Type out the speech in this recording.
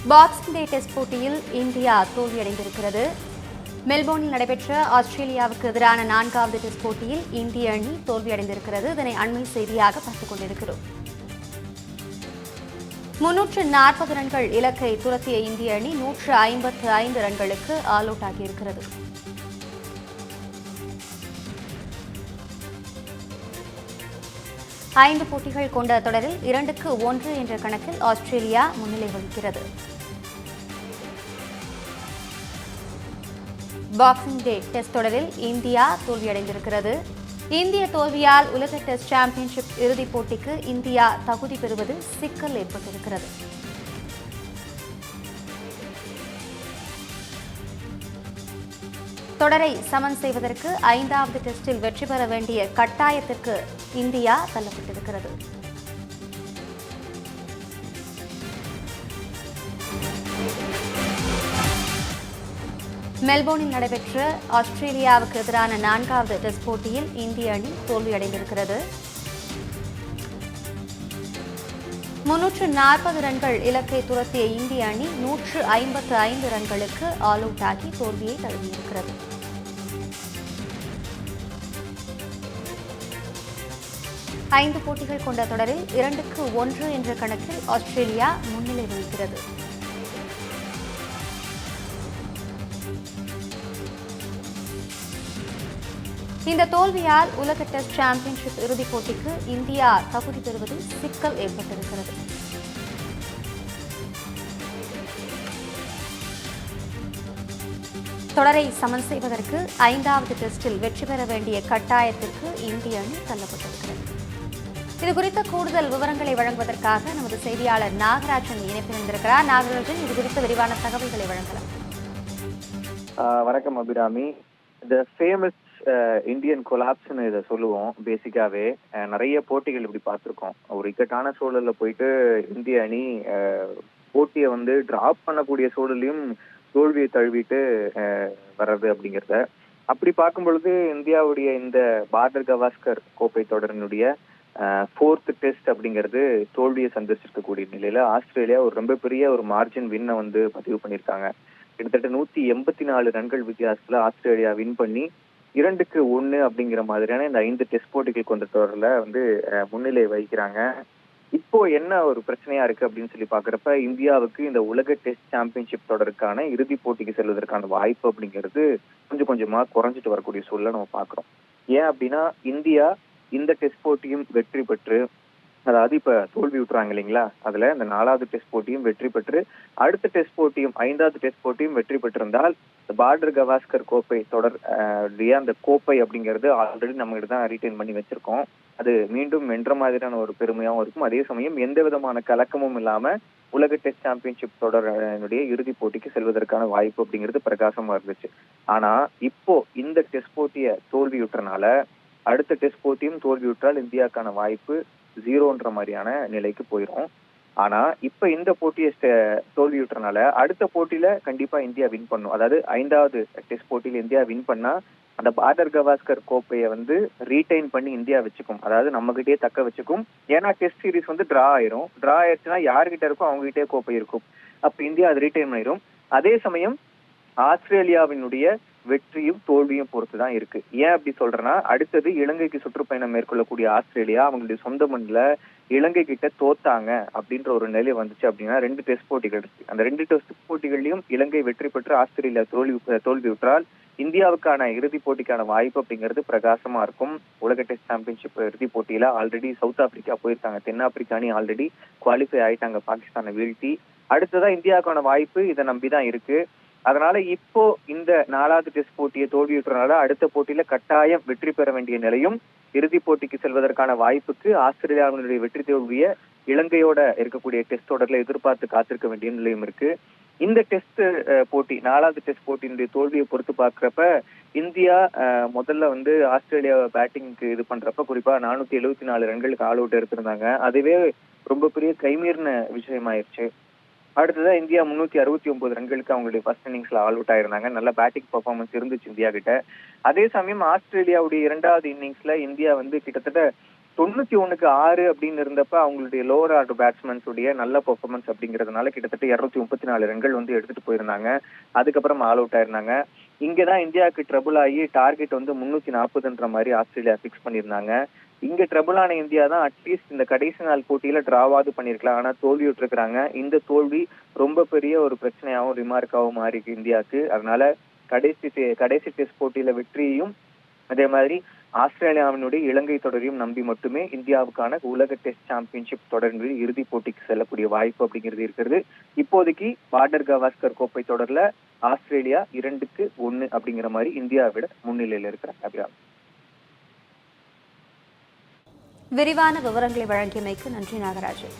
Boxing டே test போட்டியில் India தோல்வியடைந்திருக்கிறது. மெல்போர்னில் நடைபெற்ற ஆஸ்திரேலியாவுக்கு எதிரான 4வது டெஸ்ட் போட்டியில் இந்திய அணி தோல்வியடைந்திருக்கிறது. இதனை அண்மை செய்தியாக பார்த்துக் கொண்டிருக்கிறோம். 340 ரன்கள் இலக்கை துரத்திய இந்திய அணி 155 ரன்களுக்கு ஆல் அவுட் ஆகியிருக்கிறது. ஐந்து போட்டிகள் கொண்ட தொடரில் 2-1 என்ற கணக்கில் ஆஸ்திரேலியா முன்னிலை வகிக்கிறது. பாக்ஸிங் டே டெஸ்ட் தொடரில் இந்தியா தோல்வியடைந்திருக்கிறது. இந்திய தோல்வியால் உலக டெஸ்ட் சாம்பியன்ஷிப் இறுதிப் போட்டிக்கு இந்தியா தகுதி பெறுவது சிக்கல் ஏற்பட்டிருக்கிறது. தொடரை சமன் செய்வதற்கு 5வது டெஸ்டில் வெற்றி பெற வேண்டிய கட்டாயத்திற்கு இந்தியா தள்ளப்பட்டிருக்கிறது. மெல்போர்னில் நடைபெற்ற ஆஸ்திரேலியாவுக்கு எதிரான 4வது டெஸ்ட் போட்டியில் இந்திய அணி தோல்வியடைந்திருக்கிறது. 340 ரன்கள் இலக்கை துரத்திய இந்திய அணி 155 ரன்களுக்கு ஆல் அவுட் ஆகி தோல்வியை தழுவியிருக்கிறது. ஐந்து போட்டிகள் கொண்ட தொடரில் 2-1 என்ற கணக்கில் ஆஸ்திரேலியா முன்னிலை வகிக்கிறது. இந்த தோல்வியால் உலக டெஸ்ட் சாம்பியன்ஷிப் இறுதிப் போட்டிக்கு இந்தியா தகுதி பெறுவதில் சிக்கல் ஏற்பட்டிருக்கிறது. தொடரை சமன் செய்வதற்கு 5வது டெஸ்டில் வெற்றி பெற வேண்டிய கட்டாயத்திற்கு இந்திய அணி தள்ளப்பட்டிருக்கிறது. இதுகுறித்த கூடுதல் விவரங்களை வழங்குவதற்காக நமது செய்தியாளர் நாகராஜன் இணைப்பில் இருந்திருக்கிறார். நாகராஜன், இது குறித்த விரிவான தகவல்களை வழங்கலாம். வணக்கம் அபிராமி. இந்த ஃபேமஸ் இந்தியன் கொலாப்ஸ்னு இதை சொல்லுவோம். பேசிக்காவே நிறைய போட்டிகள் இப்படி பார்த்துருக்கோம். ஒரு இக்கட்டான சூழல்ல போயிட்டு இந்திய அணி போட்டியை டிராப் பண்ணக்கூடிய சூழலையும் தோல்வியை தழுவிட்டு வர்றது அப்படிங்கிறத அப்படி பார்க்கும் பொழுது இந்தியாவுடைய இந்த பார்டர் கவாஸ்கர் கோப்பை தொடரினுடைய 4th டெஸ்ட் அப்படிங்கிறது தோல்வியை சந்திச்சிருக்கக்கூடிய நிலையில ஆஸ்திரேலியா ஒரு ரொம்ப பெரிய ஒரு மார்ஜின் வின்னை பதிவு பண்ணியிருக்காங்க. கிட்டத்தட்ட 184 ரன்கள் வித்தியாசத்துல ஆஸ்திரேலியா வின் பண்ணி 2-1 அப்படிங்கிற மாதிரியான இந்த 5 டெஸ்ட் போட்டிகள் கொண்ட தொடர்ல முன்னிலை வகிக்கிறாங்க. இப்போ என்ன ஒரு பிரச்சனையா இருக்கு அப்படின்னு சொல்லி பாக்குறப்ப இந்தியாவுக்கு இந்த உலக டெஸ்ட் சாம்பியன்ஷிப் தொடருக்கான இறுதி போட்டிக்கு செல்வதற்கான வாய்ப்பு அப்படிங்கிறது கொஞ்சம் கொஞ்சமா குறைஞ்சிட்டு வரக்கூடிய சூழலை நம்ம பாக்குறோம். ஏன் அப்படின்னா இந்தியா இந்த டெஸ்ட் போட்டியும் வெற்றி பெற்று, அதாவது இப்ப தோல்வி விட்டுறாங்க இல்லைங்களா, அதுல இந்த 4வது டெஸ்ட் போட்டியும் வெற்றி பெற்று அடுத்த டெஸ்ட் போட்டியும் 5வது டெஸ்ட் போட்டியும் வெற்றி பெற்றிருந்தால் பார்டர் கவாஸ்கர் கோப்பை தொடர் அந்த கோப்பை அப்படிங்கிறது ஆல்ரெடி நம்ம கிட்ட தான் ரீட்டைன் பண்ணி வச்சிருக்கோம். அது மீண்டும் வென்ற மாதிரியான ஒரு பெருமையாகவும் இருக்கும். அதே சமயம் எந்த விதமான கலக்கமும் இல்லாம உலக டெஸ்ட் சாம்பியன்ஷிப் தொடரினுடைய இறுதிப் போட்டிக்கு செல்வதற்கான வாய்ப்பு அப்படிங்கிறது பிரகாசமா இருந்துச்சு. ஆனா இப்போ இந்த டெஸ்ட் போட்டியை தோல்வியுற்றனால அடுத்த டெஸ்ட் போட்டியும் தோல்வியுற்றால் இந்தியாவுக்கான வாய்ப்பு 0ன்ற மாதிரியான நிலைக்கு போயிடும். ஆனா இப்ப இந்த போட்டியை தோல்வியுற்றனால அடுத்த போட்டியில கண்டிப்பா இந்தியா வின் பண்ணும். அதாவது 5வது டெஸ்ட் போட்டியில இந்தியா வின் பண்ணா அந்த பார்டர் கவாஸ்கர் கோப்பையை ரீடைன் பண்ணி இந்தியா வச்சுக்கும். அதாவது நம்ம கிட்டே தக்க வச்சுக்கும். ஏன்னா டெஸ்ட் சீரீஸ் டிரா ஆயிரும். டிரா ஆயிடுச்சுன்னா யாருகிட்ட இருக்கும் அவங்க கிட்டே கோப்பை இருக்கும். அப்ப இந்தியா அது ரீடைன் பண்ணிடும். அதே சமயம் ஆஸ்திரேலியாவினுடைய வெற்றியும் தோல்வியும் பொறுத்துதான் இருக்கு. ஏன் அப்படி சொல்றேன்னா, அடுத்தது இலங்கைக்கு சுற்றுப்பயணம் மேற்கொள்ளக்கூடிய ஆஸ்திரேலியா அவங்களுடைய சொந்த மண்ணில் இலங்கை கிட்ட தோத்தாங்க அப்படின்ற ஒரு நிலை வந்துச்சு அப்படின்னா 2 டெஸ்ட் போட்டிகள் இருக்கு. அந்த 2 டெஸ்ட் போட்டிகள்லயும் இலங்கை வெற்றி பெற்று ஆஸ்திரேலியா தோல்வியுற்றால் இந்தியாவுக்கான இறுதிப் போட்டிக்கான வாய்ப்பு அப்படிங்கிறது பிரகாசமா இருக்கும். உலக டெஸ்ட் சாம்பியன்ஷிப் இறுதிப் போட்டியில ஆல்ரெடி சவுத் ஆப்பிரிக்கா போயிருக்காங்க. தென்னாப்பிரிக்கா அணி ஆல்ரெடி குவாலிஃபை ஆயிட்டாங்க பாகிஸ்தானை வீழ்த்தி. அடுத்ததா இந்தியாவுக்கான வாய்ப்பு இதை நம்பிதான் இருக்கு. அதனால இப்போ இந்த 4வது டெஸ்ட் போட்டியை தோல்வியுற்றனால அடுத்த போட்டியில கட்டாயம் வெற்றி பெற வேண்டிய நிலையும் இறுதிப் போட்டிக்கு செல்வதற்கான வாய்ப்புக்கு ஆஸ்திரேலியாவினுடைய வெற்றி தோல்வியை இலங்கையோட இருக்கக்கூடிய டெஸ்ட் தொடர்ல எதிர்பார்த்து காத்திருக்க வேண்டிய நிலையும் இருக்கு. இந்த டெஸ்ட் போட்டி 4வது டெஸ்ட் போட்டியினுடைய தோல்வியை பொறுத்து பாக்குறப்ப இந்தியா முதல்ல ஆஸ்திரேலியாவை பேட்டிங்க்கு இது பண்றப்ப குறிப்பா 474 ரன்களுக்கு ஆல் அவுட் எடுத்திருந்தாங்க. அதுவே ரொம்ப பெரிய கைமீறின விஷயமாயிருச்சு. அடுத்ததா இந்தியா 369 ரன்களுக்கு அவங்களுடைய ஃபர்ஸ்ட் இன்னிங்ஸ்ல ஆல் அவுட் ஆயிருந்தாங்க. நல்ல பேட்டிங் பர்ஃபார்மன்ஸ் இருந்துச்சு இந்தியா கிட்ட. அதே சமயம் ஆஸ்திரேலியாவுடைய 2வது இன்னிங்ஸ்ல இந்தியா கிட்டத்தட்ட 91க்கு 6 அப்படின்னு இருந்தப்ப அவங்களுடைய லோவர் ஆர்டர் பேட்ஸ்மேன்ஸ் உடைய நல்ல பெர்ஃபார்மன்ஸ் அப்படிங்கிறதுனால கிட்டத்தட்ட 234 ரன்கள் வந்து எடுத்துட்டு போயிருந்தாங்க. அதுக்கப்புறம் ஆல் அவுட் ஆயிருந்தாங்க. இங்கதான் இந்தியாவுக்கு ட்ரபுள் ஆகி டார்கெட் வந்து 340ன்ற மாதிரி ஆஸ்திரேலியா பிக்ஸ் பண்ணியிருந்தாங்க. இங்க ட்ரபுள் ஆன இந்தியா தான் அட்லீஸ்ட் இந்த கடைசி நாள் போட்டியில டிராவாவது பண்ணிருக்கலாம். ஆனா தோல்வியுற்று இருக்கிறாங்க. இந்த தோல்வி ரொம்ப பெரிய ஒரு பிரச்சனையாகவும் ரிமார்க்காகவும் மாறி இருக்கு இந்தியாவுக்கு. அதனால கடைசி டெஸ்ட் போட்டியில வெற்றியையும் அதே மாதிரி ஆஸ்திரேலியாவினுடைய இலங்கை தொடரையும் நம்பி மட்டுமே இந்தியாவுக்கான உலக டெஸ்ட் சாம்பியன்ஷிப் தொடரில் இறுதிப் போட்டிக்கு செல்லக்கூடிய வாய்ப்பு அப்படிங்கிறது இருக்கிறது. இப்போதைக்கு பார்டர் கவாஸ்கர் கோப்பை தொடர்ல ஆஸ்திரேலியா 2-1 அப்படிங்கிற மாதிரி இந்தியாவிட முன்னிலையில இருக்கிறாங்க. அபிராமி, விரிவான விவரங்களை வழங்கியமைக்கு நன்றி நாகராஜன்.